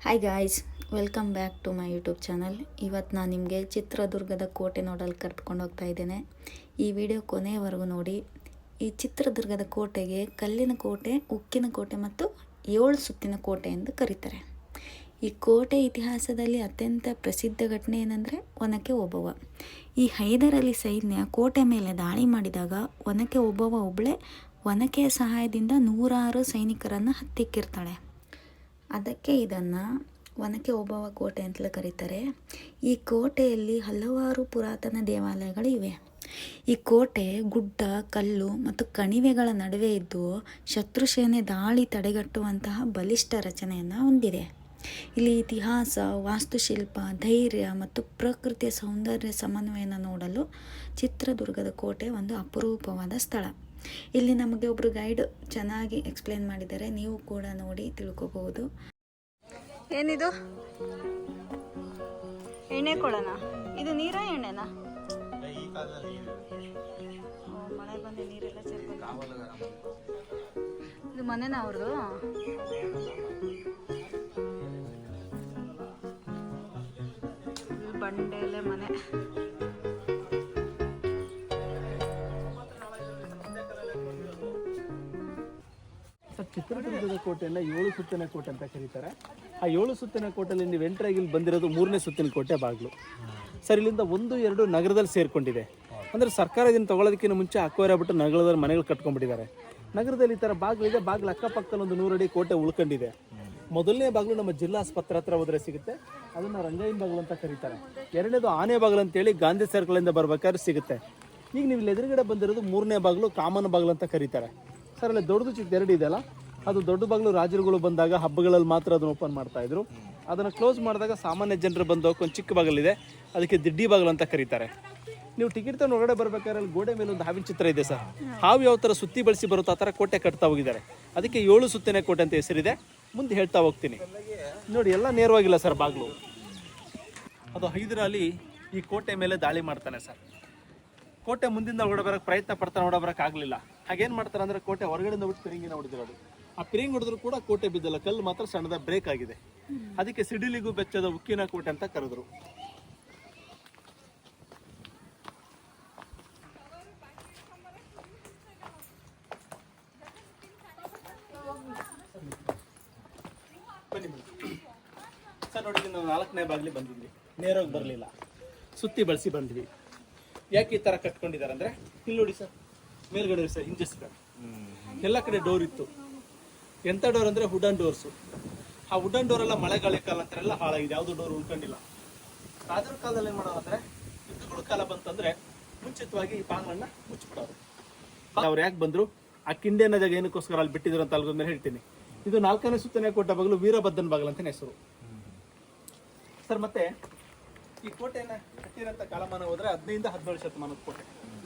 Hi guys, welcome back to my YouTube channel. ಇವತ್ತು ನಾನು ನಿಮಗೆ ಚಿತ್ರದುರ್ಗದ ಕೋಟೆ ನೋಡಲು ಕರ್ಕೊಂಡು ಹೋಗ್ತಾ ಇದ್ದೇನೆ. ಈ ವಿಡಿಯೋ ಕೊನೆಯವರೆಗೂ ನೋಡಿ. ಈ ಚಿತ್ರದುರ್ಗದ ಕೋಟೆಗೆ ಕಲ್ಲಿನ ಕೋಟೆ, ಉಕ್ಕಿನ ಕೋಟೆ ಮತ್ತು 7 ಸುತ್ತಿನ ಕೋಟೆ ಎಂದು ಕರೀತಾರೆ. ಈ ಕೋಟೆ ಇತಿಹಾಸದಲ್ಲಿ ಅತ್ಯಂತ ಪ್ರಸಿದ್ಧ ಘಟನೆ ಏನಂದರೆ ಒನಕೆ ಓಬವ್ವ. ಈ ಹೈದರ್ ಅಲಿ ಸೈನ್ಯ ಕೋಟೆ ಮೇಲೆ ದಾಳಿ ಮಾಡಿದಾಗ ಒನಕೆ ಓಬವ್ವ ಒಬ್ಬಳೇ ಒನಕೆಯ ಸಹಾಯದಿಂದ 106 ಸೈನಿಕರನ್ನು ಹತ್ತಿಕ್ಕಿರ್ತಾಳೆ. ಅದಕ್ಕೆ ಇದನ್ನು ಒನಕೆ ಓಬವ್ವ ಕೋಟೆ ಅಂತಲೇ ಕರೀತಾರೆ. ಈ ಕೋಟೆಯಲ್ಲಿ ಹಲವಾರು ಪುರಾತನ ದೇವಾಲಯಗಳು ಇವೆ. ಈ ಕೋಟೆ ಗುಡ್ಡ, ಕಲ್ಲು ಮತ್ತು ಕಣಿವೆಗಳ ನಡುವೆ ಇದ್ದು ಶತ್ರು ಸೇನೆ ದಾಳಿ ತಡೆಗಟ್ಟುವಂತಹ ಬಲಿಷ್ಠ ರಚನೆಯನ್ನು ಹೊಂದಿದೆ. ಇಲ್ಲಿ ಇತಿಹಾಸ, ವಾಸ್ತುಶಿಲ್ಪ, ಧೈರ್ಯ ಮತ್ತು ಪ್ರಕೃತಿಯ ಸೌಂದರ್ಯ ಸಮನ್ವಯನ ನೋಡಲು ಚಿತ್ರದುರ್ಗದ ಕೋಟೆ ಒಂದು ಅಪರೂಪವಾದ ಸ್ಥಳ. ಇಲ್ಲಿ ನಮಗೆ ಒಬ್ಬರು ಗೈಡ್ ಚೆನ್ನಾಗಿ ಎಕ್ಸ್ಪ್ಲೇನ್ ಮಾಡಿದ್ದಾರೆ. ನೀವು ಕೂಡ ನೋಡಿ ತಿಳ್ಕೊಬಹುದು. ಏನಿದು? ಎಣ್ಣೆ ಕೊಳನ? ಇದು ನೀರಾ ಎಣ್ಣೆನಾ? ಮಳೆ ಬಂದು ನೀರೆಲ್ಲ ಚೆಲ್ಬೇಕು. ಇದು ಮನೆನಾ ಅವ್ರದ್ದು? ಬಂಡೆಲೆ ಮನೆ. ಚಿತ್ರದುರ್ಗದ ಕೋಟೆಯನ್ನು 7 ಸುತ್ತಿನ ಕೋಟೆ ಅಂತ ಕರೀತಾರೆ. ಆ 7 ಸುತ್ತಿನ ಕೋಟೆಯಲ್ಲಿ ನೀವು ಎಂಟ್ರಾಗಿ ಇಲ್ಲಿ ಬಂದಿರೋದು 3ನೇ ಸುತ್ತಿನ ಕೋಟೆ ಬಾಗಿಲು. ಸರ್, ಇಲ್ಲಿಂದ 1, 2 ನಗರದಲ್ಲಿ ಸೇರ್ಕೊಂಡಿದೆ. ಅಂದರೆ ಸರ್ಕಾರ ಇದನ್ನು ತೊಗೊಳೋದಕ್ಕಿಂತ ಮುಂಚೆ ಅಕ್ವೈರ್ ಆಗ್ಬಿಟ್ಟು ನಗರದಲ್ಲಿ ಮನೆಗಳು ಕಟ್ಕೊಂಡ್ಬಿಟ್ಟಿದ್ದಾರೆ. ನಗರದಲ್ಲಿ ಈ ಥರ ಬಾಗಿಲಿದೆ. ಬಾಗಿಲು ಅಕ್ಕಪಕ್ಕದಲ್ಲಿ ಒಂದು 100 ಅಡಿ ಕೋಟೆ ಉಳ್ಕೊಂಡಿದೆ. ಮೊದಲನೇ ಬಾಗಿಲು ನಮ್ಮ ಜಿಲ್ಲಾ ಆಸ್ಪತ್ರೆ ಹತ್ರ ಹೋದರೆ ಸಿಗುತ್ತೆ. ಅದನ್ನು ರಂಗಯ್ಯನ ಬಾಗಿಲು ಅಂತ ಕರೀತಾರೆ. ಎರಡನೇದು ಆನೆ ಬಾಗಿಲು ಅಂತೇಳಿ ಗಾಂಧಿ ಸರ್ಕಲಿಂದ ಬರ್ಬೇಕಾದ್ರೆ ಸಿಗುತ್ತೆ. ಈಗ ನೀವು ಇಲ್ಲಿ ಎದುರುಗಡೆ ಬಂದಿರೋದು 3ನೇ ಬಾಗಿಲು, ಕಾಮನ್ ಬಾಗಿಲು ಅಂತ ಕರೀತಾರೆ. ಸರ್, ಅಲ್ಲಿ ದೊಡ್ಡದು ಚಿಕ್ಕ 2 ಇದೆಯಲ್ಲ, ಅದು ದೊಡ್ಡ ಬಾಗಿಲು ರಾಜರುಗಳು ಬಂದಾಗ ಹಬ್ಬಗಳಲ್ಲಿ ಮಾತ್ರ ಅದನ್ನು ಓಪನ್ ಮಾಡ್ತಾ ಇದ್ರು. ಅದನ್ನು ಕ್ಲೋಸ್ ಮಾಡಿದಾಗ ಸಾಮಾನ್ಯ ಜನರು ಬಂದು ಒಂದು ಚಿಕ್ಕ ಬಾಗಿಲಿದೆ, ಅದಕ್ಕೆ ದಿಡ್ಡಿ ಬಾಗಿಲು ಅಂತ ಕರೀತಾರೆ. ನೀವು ಟಿಕೆಟ್ ತಗೊಂಡು ಹೊರಗಡೆ ಬರ್ಬೇಕಾದ್ರೆ ಅಲ್ಲಿ ಗೋಡೆ ಮೇಲೆ ಒಂದು ಹಾವಿನ ಚಿತ್ರ ಇದೆ ಸರ್. ಹಾವು ಯಾವ ಥರ ಸುತ್ತಿ ಬಳಸಿ ಬರುತ್ತೋ ಆ ಥರ ಕೋಟೆ ಕಟ್ತಾ ಹೋಗಿದ್ದಾರೆ. ಅದಕ್ಕೆ 7 ಸುತ್ತಿನ ಕೋಟೆ ಅಂತ ಹೆಸರಿದೆ. ಮುಂದೆ ಹೇಳ್ತಾ ಹೋಗ್ತೀನಿ. ನೋಡಿ, ಎಲ್ಲ ನೇರವಾಗಿಲ್ಲ ಸರ್ ಬಾಗಿಲು. ಅದು ಹೈದರ್ ಅಲಿ ಈ ಕೋಟೆ ಮೇಲೆ ದಾಳಿ ಮಾಡ್ತಾನೆ ಸರ್. ಕೋಟೆ ಮುಂದಿಂದ ಹೊರಗಡೆ ಬರೋಕ್ಕೆ ಪ್ರಯತ್ನ ಪಡ್ತಾನೆ, ಹೊರಗಡೆ ಬರೋಕ್ಕೆ ಆಗಲಿಲ್ಲ. ಹಾಗೇನು ಮಾಡ್ತಾರೆ ಅಂದರೆ ಕೋಟೆ ಹೊರಗಡೆಯಿಂದ ಬಿಟ್ಟು ಪಿರಿಂಗಿನ ಹೊಡೆದಿರೋದು. ಆ ಪಿರಿಂಗ್ ಹೊಡೆದ್ರು ಕೂಡ ಕೋಟೆ ಬಿದ್ದಲ್ಲ, ಕಲ್ಲು ಮಾತ್ರ ಸಣ್ಣದ ಬ್ರೇಕ್ ಆಗಿದೆ. ಅದಕ್ಕೆ ಸಿಡಿಲಿಗೂ ಬೆಚ್ಚದ ಉಕ್ಕಿನ ಕೋಟೆ ಅಂತ ಕರೆದ್ರು. ಸರ್ ನೋಡಿ, ನಾವು 4ನೇ ಬಾಗಿಲಿಗೆ ಬಂದಿದ್ವಿ. ನೇರವಾಗಿ ಬರಲಿಲ್ಲ, ಸುತ್ತಿ ಬಳಸಿ ಬಂದ್ವಿ. ಯಾಕೆ ಈ ಥರ ಕಟ್ಕೊಂಡಿದ್ದಾರೆ ಅಂದರೆ, ಇಲ್ಲಿ ನೋಡಿ ಸರ್, ಮೇಲ್ಗಡೆ ಸರ್ ಹಿಂಜಸ್ಗಳು ಎಲ್ಲ ಕಡೆ ಡೋರ್ ಇತ್ತು. ಎಂಥ ಡೋರ್ ಅಂದರೆ ವುಡನ್ ಡೋರ್ಸು. ಆ ವುಡನ್ ಡೋರ್ ಎಲ್ಲ ಮಳೆಗಾಲ ಕಾಲ ಅಂತಾರೆಲ್ಲ ಹಾಳಾಗಿದೆ, ಯಾವುದು ಡೋರ್ ಉಳ್ಕೊಂಡಿಲ್ಲ. ರಾಜರ ಕಾಲದಲ್ಲಿ ಏನು ಮಾಡೋದು ಅಂದರೆ, ಯುದ್ಧಗಳ ಕಾಲ ಬಂತಂದರೆ ಮುಂಚಿತವಾಗಿ ಈ ಬಾಗಿಲನ್ನು ಮುಚ್ಚಿಬಿಡೋರು. ಅವ್ರು ಯಾಕೆ ಬಂದರು, ಆ ಕಿಂಡೆ ನದಿಯಾಗ ಏನಕ್ಕೋಸ್ಕರ ಅಲ್ಲಿ ಬಿಟ್ಟಿದ್ರು ಅಂತ ಅಲ್ಗೊಂದ ಮೇಲೆ ಹೇಳ್ತೀನಿ. ಇದು 4ನೇ ಸುತ್ತನೇ ಕೋಟೆ ಬಾಗಿಲು, ವೀರಭದ್ರನ ಬಾಗಿಲು ಅಂತಲೇ ಹೆಸರು ಸರ್. ಮತ್ತೆ ಈ ಕೋಟೆಯನ್ನು ಕಟ್ಟಿರೋಂಥ ಕಾಲಮಾನ ಹೋದರೆ 15 17 ಶತಮಾನದ ಕೋಟೆ.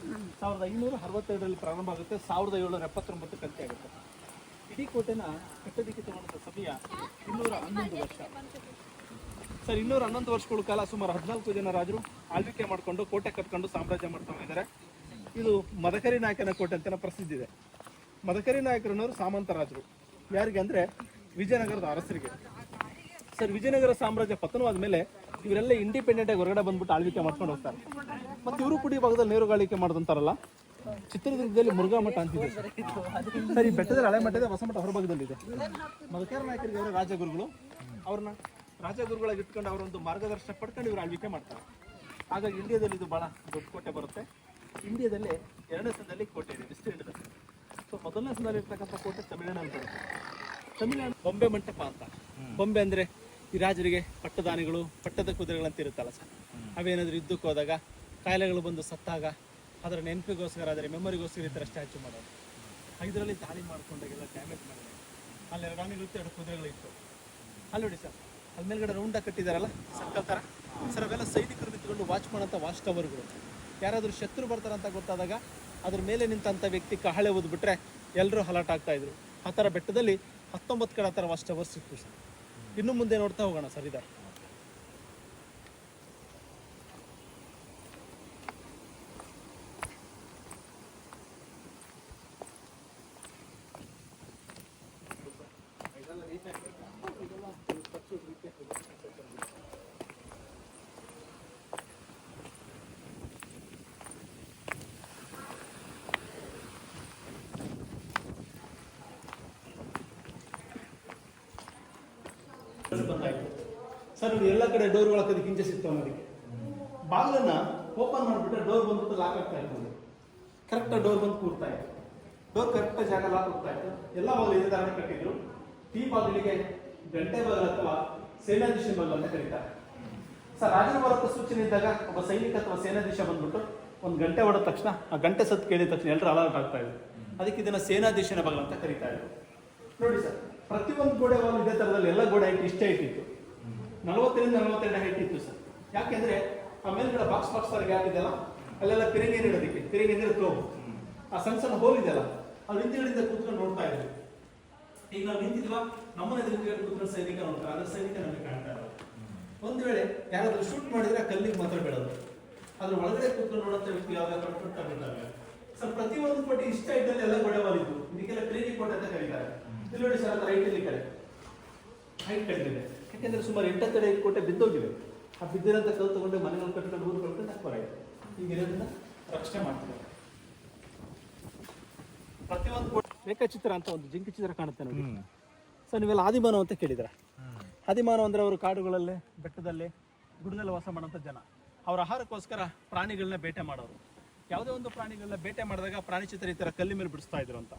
1562ರಲ್ಲಿ ಪ್ರಾರಂಭ ಆಗುತ್ತೆ, 1779 ಅಂತ್ಯ ಆಗುತ್ತೆ. ಇಡೀ ಕೋಟೆನ ಕಟ್ಟೋದಕ್ಕೆ ತಗೊಂಡ ಸಮಯ 211 ವರ್ಷ ಸರ್. 211 ವರ್ಷಗಳ ಕಾಲ ಸುಮಾರು 14 ಜನ ರಾಜರು ಆಳ್ವಿಕೆ ಮಾಡಿಕೊಂಡು ಕೋಟೆ ಕಟ್ಕೊಂಡು ಸಾಮ್ರಾಜ್ಯ ಮಾಡ್ಕೊಂಡಿದ್ದಾರೆ. ಇದು ಮದಕರಿ ನಾಯಕನ ಕೋಟೆ ಅಂತ ಪ್ರಸಿದ್ಧಿ ಇದೆ. ಮದಕರಿ ನಾಯಕರನ್ನವರು ಸಾಮಂತ ರಾಜರು. ಯಾರಿಗೆ ಅಂದರೆ ವಿಜಯನಗರದ ಅರಸರಿಗೆ. ಸರ್, ವಿಜಯನಗರ ಸಾಮ್ರಾಜ್ಯ ಪತನವಾದ ಮೇಲೆ ಇವರೆಲ್ಲ ಇಂಡಿಪೆಂಡೆಂಟ್ ಆಗಿ ಹೊರಗಡೆ ಬಂದ್ಬಿಟ್ಟು ಆಳ್ವಿಕೆ ಮಾಡ್ಕೊಂಡು ಹೋಗ್ತಾರೆ. ಮತ್ತು ಇವರು ಕುಡಿ ಭಾಗದಲ್ಲಿ ನೇರುಗಾಳಿಕೆ ಮಾಡೋದಂತಾರಲ್ಲ, ಚಿತ್ರದುರ್ಗದಲ್ಲಿ ಮುರುಘಾ ಮಠ ಅಂತಿದೆ ಸರ್. ಈ ಬೆಟ್ಟದಲ್ಲಿ ಹಳೆ ಮಠ ಇದೆ, ಹೊಸ ಮಠ ಹೊರಭಾಗದಲ್ಲಿದೆ. ಮದಕರಿ ನಾಯಕರಿಗೆ ಅವರ ರಾಜಗುರುಗಳು, ಅವ್ರನ್ನ ರಾಜಗುರುಗಳಾಗಿ ಇಟ್ಕೊಂಡು ಅವರೊಂದು ಮಾರ್ಗದರ್ಶನ ಪಡ್ಕೊಂಡು ಇವರು ಆಳ್ವಿಕೆ ಮಾಡ್ತಾರೆ. ಹಾಗಾಗಿ ಇಂಡಿಯಾದಲ್ಲಿ ಇದು ಭಾಳ ದೊಡ್ಡ ಕೋಟೆ ಬರುತ್ತೆ. ಇಂಡಿಯಾದಲ್ಲಿ 2ನೇ ಸ್ಥಾನದಲ್ಲಿ ಕೋಟೆ ಇದೆ ವಿಸ್ತೀರ್ಣದಲ್ಲಿ. ಸೊ, ಮೊದಲನೇ ಸ್ಥಾನದಲ್ಲಿ ಇರ್ತಕ್ಕಂಥ ಕೋಟೆ ತಮಿಳುನಾಡು ಬರುತ್ತೆ. ತಮಿಳುನಾಡು ಬೊಂಬೆ ಮಂಟಪ ಅಂತ. ಬೊಂಬೆ ಅಂದರೆ ಈ ರಾಜರಿಗೆ ಪಟ್ಟದಾನಿಗಳು, ಪಟ್ಟದ ಕುದುರೆಗಳಂತ ಇರುತ್ತಲ್ಲ ಸರ್, ಅವೇನಾದರೂ ಯುದ್ಧಕ್ಕೆ ಹೋದಾಗ, ಕಾಯಿಲೆಗಳು ಬಂದು ಸತ್ತಾಗ ಅದರ ನೆನಪಿಗೋಸ್ಕರ, ಅದರ ಮೆಮೊರಿಗೋಸ್ಕರ ಈ ಥರ ಸ್ಟ್ಯಾಚು ಮಾಡೋದು. ಇದರಲ್ಲಿ ದಾಳಿ ಮಾಡ್ಕೊಂಡಾಗೆಲ್ಲ ಡ್ಯಾಮೇಜ್ ಮಾಡಿದೆ. ಅಲ್ಲಿ 2 ಆನೆಗಳಿತ್ತು, 2 ಕುದುರೆಗಳಿತ್ತು. ಅಲ್ಲಿ ನೋಡಿ ಸರ್, ಅಲ್ಲಿ ಮೇಲ್ಗಡೆ ರೌಂಡಾಗಿ ಕಟ್ಟಿದಾರಲ್ಲ ಸರ್ಕಲ್ ಥರ ಸರ್, ಅವೆಲ್ಲ ಸೈನಿಕರು ನಿಂತ್ಕೊಂಡು ವಾಚ್ ಮಾಡೋಂಥ ವಾಚ್ ಟವರ್ಗಳು. ಯಾರಾದರೂ ಶತ್ರು ಬರ್ತಾರಂತ ಗೊತ್ತಾದಾಗ ಅದ್ರ ಮೇಲೆ ನಿಂತಂಥ ವ್ಯಕ್ತಿ ಕಹಳೆ ಓದ್ಬಿಟ್ರೆ ಎಲ್ಲರೂ ಹಲಾಟ್ ಆಗ್ತಾಯಿದ್ರು. ಆ ಥರ ಬೆಟ್ಟದಲ್ಲಿ 19 ಕಡೆ ಆ ಥರ ವಾಚ್ ಟವರ್ಸ್ ಇತ್ತು ಸರ್. ಇನ್ನು ಮುಂದೆ ನೋಡ್ತಾ ಹೋಗೋಣ ಸರ್. ಇದೆ ಸರ್ ನೋಡಿ ಎಲ್ಲ ಕಡೆ ಡೋರ್ಗಳು ಹಾಕೋದಕ್ಕೆ ಹಿಂಜೆ ಸಿಗ್ತಾವೆ ಅನ್ನೋದಕ್ಕೆ. ಬಾಗಿಲನ್ನ ಓಪನ್ ಮಾಡಿಬಿಟ್ರೆ ಡೋರ್ ಬಂದ್ಬಿಟ್ಟು ಲಾಕ್ ಆಗ್ತಾ ಇತ್ತು. ಕರೆಕ್ಟಾಗಿ ಡೋರ್ ಬಂದು ಕೂರ್ತಾ ಇತ್ತು. ಡೋರ್ ಕರೆಕ್ಟಾಗಿ ಜಾಗ ಲಾಕ್ ಹೋಗ್ತಾ ಇತ್ತು. ಎಲ್ಲ ಬಾಗಿಲು ಇದೇ ತರ ಕಟ್ಟಿದ್ರು. ಈ ಬಾಗಿಲಿಗೆ ಗಂಟೆ ಬಾಗಿಲು ಅಥವಾ ಸೇನಾಧೀಶ ಬಾಗಿಲು ಅಂತ ಕರೀತಾರೆ. ಸರ್ ರಾಜನ ಬರೋತ್ತ ಸೂಚನೆ ಇದ್ದಾಗ ಒಬ್ಬ ಸೈನಿಕ ಅಥವಾ ಸೇನಾಧೀಶ ಬಂದ್ಬಿಟ್ಟು ಒಂದು ಗಂಟೆ ಹೊಡೆದ ತಕ್ಷಣ ಆ ಗಂಟೆ ಸತ್ತು ಕೇಳಿದ ತಕ್ಷಣ ಎಲ್ಲರೂ ಅಲರ್ಟ್ ಆಗ್ತಾ ಇದ್ರು. ಅದಕ್ಕೆ ಇದನ್ನ ಸೇನಾಧೀಶನ ಬಾಗಿಲು ಅಂತ ಕರೀತಾ ಇದ್ರು. ನೋಡಿ ಸರ್, ಪ್ರತಿಯೊಂದು ಗೋಡೆ ವಾಲ್ ಇದೇ ತರದಲ್ಲಿ ಎಲ್ಲ ಗೋಡೆ ಹೈಟ್ ಇಷ್ಟೇ ಇಟ್ಟಿತ್ತು. 40ರಿಂದ 42 ಹೈಟ್ ಇತ್ತು ಸರ್. ಯಾಕೆಂದ್ರೆ ಆ ಮೇಲ್ಗಡೆ ಬಾಕ್ಸ್ ತರ ಗ್ಯಾಪ್ ಇದೆಯಲ್ಲ, ಅಲ್ಲೆಲ್ಲ ಪಿರಂಗಿ ಇಡೋದಕ್ಕೆ, ಪಿರಂಗಿ ಅಂದ್ರೆ ಕ್ಲೋಬ್, ಆ ಸಣ್ಣ ಸಣ್ಣ ಹೋಲ್ ಇದೆಯಲ್ಲ, ಅದು ಹಿಂದಿಗಳಿಂದ ಕೂತ್ಕೊಂಡು ನೋಡ್ತಾ ಇದ್ವಿ. ಈಗ ನಾವು ನಿಂತಿಲ್ವಾ, ನಮ್ಮನ್ನ ಎದುರುಗಡೆ ಕೂತ್ಕೊಂಡು ಸೈನಿಕ ನೋಡ್ತಾರೆ, ಅದ್ರ ಸೈನಿಕ ನಮಗೆ ಕಾಣ್ತಾ ಇರೋದು. ಒಂದು ವೇಳೆ ಯಾರಾದ್ರೂ ಶೂಟ್ ಮಾಡಿದ್ರೆ ಆ ಕಲ್ಲಿಗೆ ಮಾತ್ರ ಬೀಳೋದು. ಅದ್ರ ಒಳಗಡೆ ಕೂತ್ಕೊಂಡು ನೋಡೋಂಥ ವ್ಯಕ್ತಿ ಯಾವ್ದಾದ್ರು ಶೂಟ್ ಆಗಿದ್ದಾರೆ ಸರ್. ಪ್ರತಿಯೊಂದು ಕೋಟೆ ಇಷ್ಟ ಇದ್ದಲ್ಲಿ ಎಲ್ಲ ಗೋಡೆ ವಾಲ್ ಇದ್ದು, ಇದಕ್ಕೆಲ್ಲ ಪಿರಂಗಿ ಕೋಟೆ ಅಂತ ಕರೀತಾರೆ. ಇಲ್ಲಿ ನೋಡಿ ಸರ್, ರೈಟ್ ಇಲ್ಲಿ ಕಡೆ ಹೈಟ್ ಕಟ್ಟಿದೆ. ಯಾಕೆಂದ್ರೆ ಸುಮಾರು 8 ಕೋಟೆ ಬಿದ್ದೋಗಿವೆ. ಆ ಬಿದ್ದಿರೋಂಥ ಕಲ್ಲು ತಗೊಂಡು ಮನೆಗಳು ಕಟ್ಕೊಂಡು ಊರು ಕಟ್ಕೊಂಡು ಹಾಕ್ಬಾರಾಯ್ತು. ಈಗ ಇರೋದನ್ನ ರಕ್ಷಣೆ ಮಾಡ್ತಿದ್ದಾರೆ. ಪ್ರತಿಯೊಂದು ಕೋಟೆ ರೇಖಾಚಿತ್ರ ಅಂತ ಒಂದು ಜಿಂಕಿ ಚಿತ್ರ ಕಾಣುತ್ತೆ ನೋಡಿ ಸರ್. ನೀವೆಲ್ಲ ಆದಿಮಾನವ ಅಂತ ಕೇಳಿದ್ರೆ, ಆದಿಮಾನವ ಅಂದ್ರೆ ಅವರು ಕಾಡುಗಳಲ್ಲೇ, ಬೆಟ್ಟದಲ್ಲಿ, ಗುಡ್ಡದಲ್ಲಿ ವಾಸ ಮಾಡೋಂಥ ಜನ. ಅವರ ಆಹಾರಕ್ಕೋಸ್ಕರ ಪ್ರಾಣಿಗಳನ್ನ ಬೇಟೆ ಮಾಡೋರು. ಯಾವುದೇ ಒಂದು ಪ್ರಾಣಿಗಳನ್ನ ಬೇಟೆ ಮಾಡಿದಾಗ ಪ್ರಾಣಿ ಚಿತ್ರ ಈ ಥರ ಕಲ್ಲಿ ಮೇಲೆ ಬಿಡಿಸ್ತಾ ಇದ್ರು ಅಂತ.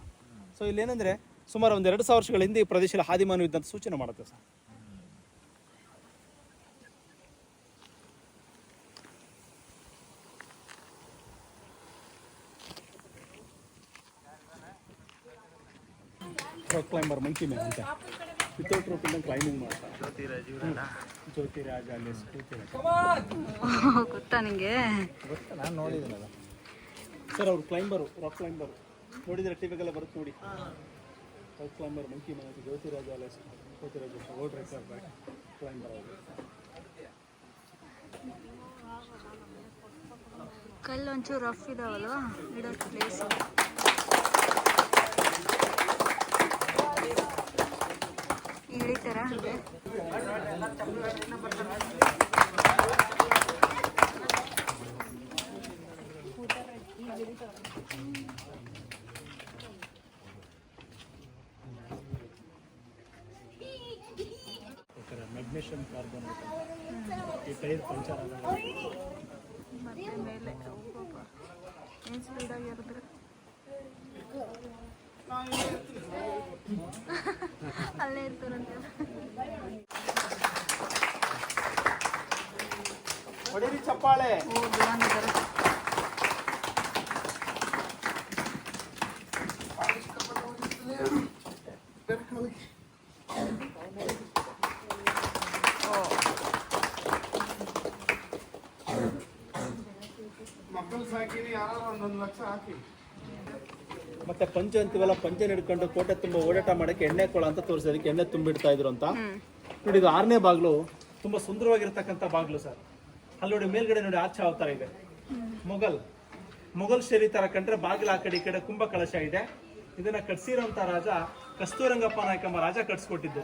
ಸೊ ಇಲ್ಲೇನಂದ್ರೆ ಸುಮಾರು ಒಂದು 2000 ವರ್ಷಗಳ ಹಿಂದೆ ಈ ಪ್ರದೇಶದಲ್ಲಿ ಆದಿಮಾನವ ಇದ್ದಂತ ಸೂಚನೆ ಮಾಡುತ್ತೆ sir. Rock climber monkey man ಅಂತ ವಿತೌಟ್ ರೋಪ್ ಇಂದ ಕ್ಲೈಂಬಿಂಗ್ ಮಾಡ್ತಾರೆ. ಜ್ಯೋತಿರಾಜ್ ಅಲ್ಲಿ ಗೊತ್ತಾ ನಿಂಗೆ? ಗೊತ್ತಾ, ನಾನು ನೋಡಿದ್ದೀನಲ್ಲ ಸರ್. ಅವ್ರು ಕ್ಲೈಂಬರು, ರಾಕ್ ಕ್ಲೈಂಬರು ನೋಡಿದ್ರೆ ಟಿವಿಗೆಲ್ಲ ಬರುತ್ತೆ ನೋಡಿ. Rock climber monkey man, Jyothiraj ಅಲ್ಲಿ ಜ್ಯೋತಿರಾಜ್ ವರ್ಲ್ಡ್ ರೆಕಾರ್ಡ್ ಕ್ಲೈಂಬರ್ ಅವರು. ಕಲ್ಲು ಒಂಚೂರು ರಫ್ ಇದಾವಲ್ವಾ ಇಡೋಕ್ಕೆ ಪ್ಲೇಸ್. ಇಳಿತಾರ ಹಾಗೆ ಮೆಗ್ನೀಷಿಯಂ ಕಾರ್ಬನ್ ಈ ಟೈರ್ ಪಂಚರ್ ಆಗ ಮತ್ತೆ ಮೇಲೆ ಏನು ಸ್ಪೀಡಾಗಿ ಇರಿದ್ರೆ ಅಲ್ಲೇ ಇರ್ತಾರಂತೆ. ಹೊಡೀರಿ ಚಪ್ಪಾಳೆ. ಮಕ್ಕಳು ಸಾಕಿನಿ, ಯಾರು 1 ಲಕ್ಷ ಹಾಕಿ. ಮತ್ತೆ ಪಂಚೆ ಅಂತೀವಲ್ಲ, ಪಂಚೆ ಹಿಡ್ಕೊಂಡು ಕೋಟೆ ತುಂಬ ಓಡಾಟ ಮಾಡಕ್ಕೆ ಎಣ್ಣೆ ಕೊಳ ಅಂತ ತೋರಿಸೋದಕ್ಕೆ ಎಣ್ಣೆ ತುಂಬಿಡ್ತಾ ಇದ್ರು ಅಂತ ನೋಡಿ. ಇದು 6ನೇ ಬಾಗ್ಲು, ತುಂಬಾ ಸುಂದರವಾಗಿರ್ತಕ್ಕಂಥ ಬಾಗ್ಲು ಸರ್. ಅಲ್ಲಿ ನೋಡಿ ಮೇಲ್ಗಡೆ ನೋಡಿ ಆರ್ಚ್ ಯಾವ ತರ ಇದೆ, ಮೊಘಲ್ ಶೈಲಿ ತರ ಕಂಡ್ರೆ ಬಾಗಿಲು ಆ ಕಡೆ ಈ ಕಡೆ ಕುಂಭ ಕಳಶ ಇದೆ. ಇದನ್ನ ಕಟ್ಸಿರೋಂಥ ರಾಜ ಕಸ್ತೂರಂಗಪ್ಪ ನಾಯಕ ಎಂಬ ರಾಜ ಕಟ್ಸ್ಕೊಟ್ಟಿದ್ದು.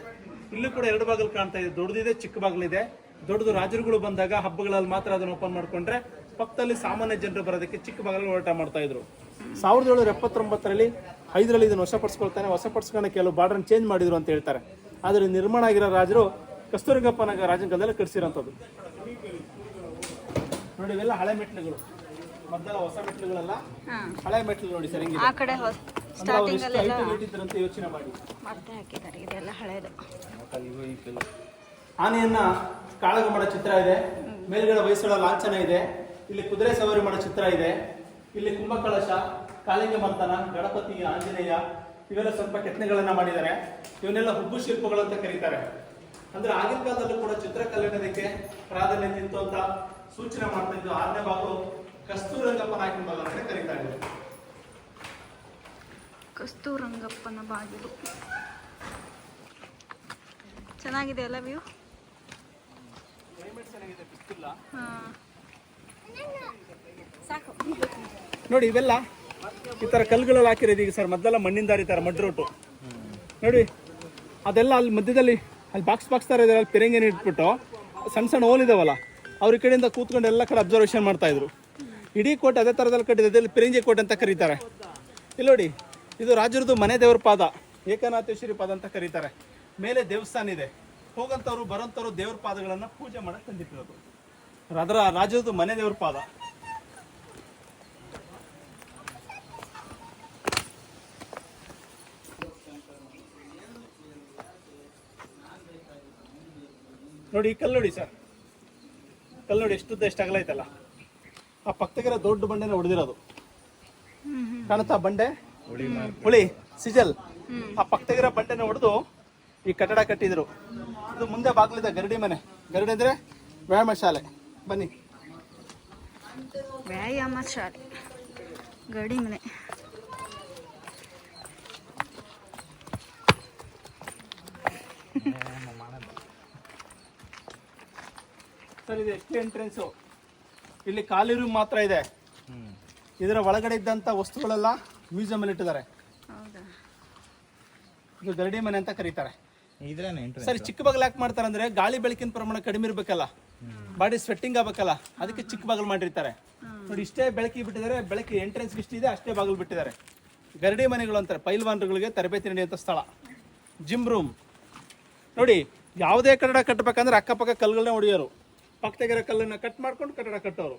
ಇಲ್ಲೂ ಕೂಡ 2 ಬಾಗಿಲು ಕಾಣ್ತಾ ಇದೆ, ದೊಡ್ಡದಿದೆ, ಚಿಕ್ಕ ಬಾಗಿಲಿದೆ. ದೊಡ್ಡದು ರಾಜರುಗಳು ಬಂದಾಗ ಹಬ್ಬಗಳಲ್ಲಿ ಮಾತ್ರ ಅದನ್ನ ಓಪನ್ ಮಾಡ್ಕೊಂಡ್ರೆ, ಪಕ್ಕದಲ್ಲಿ ಸಾಮಾನ್ಯ ಜನರು ಬರೋದಕ್ಕೆ ಚಿಕ್ಕ ಬಾಗಿಲು ಓಡಾಟ ಮಾಡ್ತಾ ಇದ್ರು. 1779ರಲ್ಲಿ ಹೈದರಾಲಿ ಇದನ್ನು ವಶಪಡಿಸ್ಕೊಳ್ತಾನೆ. ವಶಪಡಿಸ್ಕೊಂಡು ಕೆಲವು ಬಾರ್ಡರ್ ಚೇಂಜ್ ಮಾಡಿದ್ರು ಅಂತ ಹೇಳ್ತಾರೆ. ಆದರೆ ನಿರ್ಮಾಣ ಆಗಿರೋ ರಾಜರು ಕಸ್ತೂರಂಗಪ್ಪ ನಾಯಕ ರಾಜನ ಕಾಲದಲ್ಲಿ ಕಟ್ಸಿರೋಂಥದ್ದು ನೋಡಿ. ಇವೆಲ್ಲ ಹಳೆ ಮೆಟ್ಲುಗಳು, ಮೊದಲ ಹೊಸ ಮೆಟ್ಲುಗಳೆಲ್ಲ ಹಳೆ ಮೆಟ್ಲು ನೋಡಿ ಸರ್. ಹಿಂಗೆ ಆ ಕಡೆ ಸ್ಟಾರ್ಟಿಂಗ್ ಅಲ್ಲಿ ಇಟ್ಟಿದ್ರಂತ ಯೋಚನೆ ಮಾಡಿ ಮತ್ತೆ ಹಾಕಿದ್ದಾರೆ. ಇದೆಲ್ಲ ಹಳೇದು. ಆನೆಯನ್ನ ಕಾಳಗ ಮಾಡೋ ಚಿತ್ರ ಇದೆ, ಮೇಲ್ಗಡೆ ವಯಸ್ಸುಗಳ ಲಾಂಛನ ಇದೆ, ಇಲ್ಲಿ ಕುದುರೆ ಸವಾರಿ ಮಾಡೋ ಚಿತ್ರ ಇದೆ, ಇಲ್ಲಿ ಕುಂಭಕಳಶ, ಕಾಳಿಂಗ ಮರ್ದನ, ಗಣಪತಿ, ಆಂಜನೇಯ, ಇವೆಲ್ಲ ಸ್ವಲ್ಪ ಕೆತ್ತನೆಗಳನ್ನ ಮಾಡಿದ್ದಾರೆ. ಇವನ್ನೆಲ್ಲ ಹುಬ್ಬು ಶಿಲ್ಪಗಳು ಅಂತ ಕರೀತಾರೆ. ಅಂದ್ರೆ ಆಗಿನ ಕಾಲದಲ್ಲೂ ಕೂಡ ಚಿತ್ರಕಲೆಗೆ ಪ್ರಾಧಾನ್ಯ ಇತ್ತು ಅಂತ ಸೂಚನೆ ಮಾಡ್ತಾ ಇದ್ದು. 6ನೇ ಬಾಗಿಲು ಕಸ್ತೂರಂಗಪ್ಪ ನಾಯಕನ ಬಾಗಿಲು ಅಂತ ಕರೀತಾ ಇದ್ರು. ಕಸ್ತೂರಂಗಪ್ಪನ ಬಾಗಿಲು ಚೆನ್ನಾಗಿದೆ ಅಲ್ಲ ವ್ಯೂ. ನೋಡಿ ಇವೆಲ್ಲ ಈ ತರ ಕಲ್ಲುಗಳಲ್ಲಿ ಹಾಕಿರೋದು ಈಗ ಸರ್. ಮೊದಲೆಲ್ಲ ಮಣ್ಣಿಂದ ಹರಿತಾರೆ, ಮಡ್ ರೂಟು ನೋಡಿ. ಅದೆಲ್ಲ ಅಲ್ಲಿ ಮಧ್ಯದಲ್ಲಿ ಅಲ್ಲಿ ಬಾಕ್ಸ್ ತರ ಇದೆ, ಅಲ್ಲಿ ಪಿರಂಗಿನ ಇಟ್ಬಿಟ್ಟು ಸಣ್ಣ ಸಣ್ಣ ಹೋಲ್ ಇದಾವಲ್ಲ, ಅವ್ರ ಈ ಕಡೆಯಿಂದ ಕೂತ್ಕೊಂಡು ಎಲ್ಲ ಕಡೆ ಅಬ್ಸರ್ವೇಷನ್ ಮಾಡ್ತಾ ಇದ್ರು. ಇಡೀ ಕೋಟೆ ಅದೇ ತರದಲ್ಲಿ ಕಟ್ಟಿದೆ, ಪಿರಂಗಿ ಕೋಟೆ ಅಂತ ಕರೀತಾರೆ. ಇಲ್ಲಿ ನೋಡಿ, ಇದು ರಾಜರದು ಮನೆ ದೇವರ ಪಾದ, ಏಕನಾಥೇಶ್ವರಿ ಪಾದ ಅಂತ ಕರೀತಾರೆ. ಮೇಲೆ ದೇವಸ್ಥಾನ ಇದೆ, ಹೋಗಂತವ್ರು ಬರೋಂಥವ್ರು ದೇವ್ರ ಪಾದಗಳನ್ನ ಪೂಜೆ ಮಾಡಕ್ ತಂದಿಟ್ಟಿರೋದು. ಅದರ ರಾಜ್ಯದ ಮನೆ ದೇವ್ರ ಪಾದ. ನೋಡಿ ಈ ಕಲ್ಲು ನೋಡಿ ಸರ್, ಕಲ್ಲು ನೋಡಿ ಎಷ್ಟುದ್ದ ಎಷ್ಟು ಅಗಲ ಐತಲ್ಲ. ಆ ಪಕ್ಕದಾಗಿರೋ ದೊಡ್ಡ ಬಂಡೆನ ಹೊಡೆದಿರೋದು ಕಾಣುತ್ತಾ? ಬಂಡೆ ಹುಳಿ ಸಿಜಲ್. ಆ ಪಕ್ಕದಾಗಿರೋ ಬಂಡೆನ ಹೊಡೆದು ಈ ಕಟ್ಟಡ ಕಟ್ಟಿದ್ರು. ಇದು ಮುಂದೆ ಬಾಗ್ಲಿದೆ ಗರಡಿ ಮನೆ. ಗರಡಿ ಅಂದ್ರೆ ವ್ಯಾಯಾಮ ಶಾಲೆ. ಬನ್ನಿ. ವ್ಯಾಯಾಮ ಶಾಲೆ, ಗಡಿ ಮನೆ. ಸರ್ ಇದು ಎಷ್ಟು ಎಂಟ್ರೆನ್ಸು. ಇಲ್ಲಿ ಖಾಲಿ ರೂಮ್ ಮಾತ್ರ ಇದೆ. ಇದರ ಒಳಗಡೆ ಇದ್ದಂತ ವಸ್ತುಗಳೆಲ್ಲ ಮ್ಯೂಸಿಯಂ ಅಲ್ಲಿ ಇಟ್ಟಿದ್ದಾರೆ. ಇದು ಗರಡಿ ಮನೆ ಅಂತ ಕರೀತಾರೆ. ಸರಿ, ಚಿಕ್ಕ ಬಾಗಿಲು ಯಾಕೆ ಮಾಡ್ತಾರೆ ಅಂದ್ರೆ ಗಾಳಿ ಬೆಳಕಿನ ಪ್ರಮಾಣ ಕಡಿಮೆ ಇರ್ಬೇಕಲ್ಲ, ಬಾಡಿ ಸ್ವೆಟ್ಟಿಂಗ್ ಆಗ್ಬೇಕಲ್ಲ, ಅದಕ್ಕೆ ಚಿಕ್ಕ ಬಾಗಿಲು ಮಾಡಿರ್ತಾರೆ. ನೋಡಿ ಇಷ್ಟೇ ಬೆಳಕಿ ಬಿಟ್ಟಿದ್ದಾರೆ. ಬೆಳಕಿ ಎಂಟ್ರೆನ್ಸ್ ಇಷ್ಟಿದೆ, ಅಷ್ಟೇ ಬಾಗಿಲು ಬಿಟ್ಟಿದ್ದಾರೆ. ಗರಡಿ ಮನೆಗಳು ಅಂತಾರೆ ಪೈಲ್ವಾನ್ಗಳಿಗೆ ತರಬೇತಿ ನಡೆಯುವಂಥ ಸ್ಥಳ. ಜಿಮ್ ರೂಮ್ ನೋಡಿ. ಯಾವುದೇ ಕಟ್ಟಡ ಕಟ್ಟಬೇಕಂದ್ರೆ ಅಕ್ಕಪಕ್ಕ ಕಲ್ಲುಗಳನ್ನ ಹೊಡೆಯೋರು. ಪಕ್ಕದಾಗಿರೋ ಕಲ್ಲನ್ನ ಕಟ್ ಮಾಡ್ಕೊಂಡು ಕಟ್ಟಡ ಕಟ್ಟೋರು.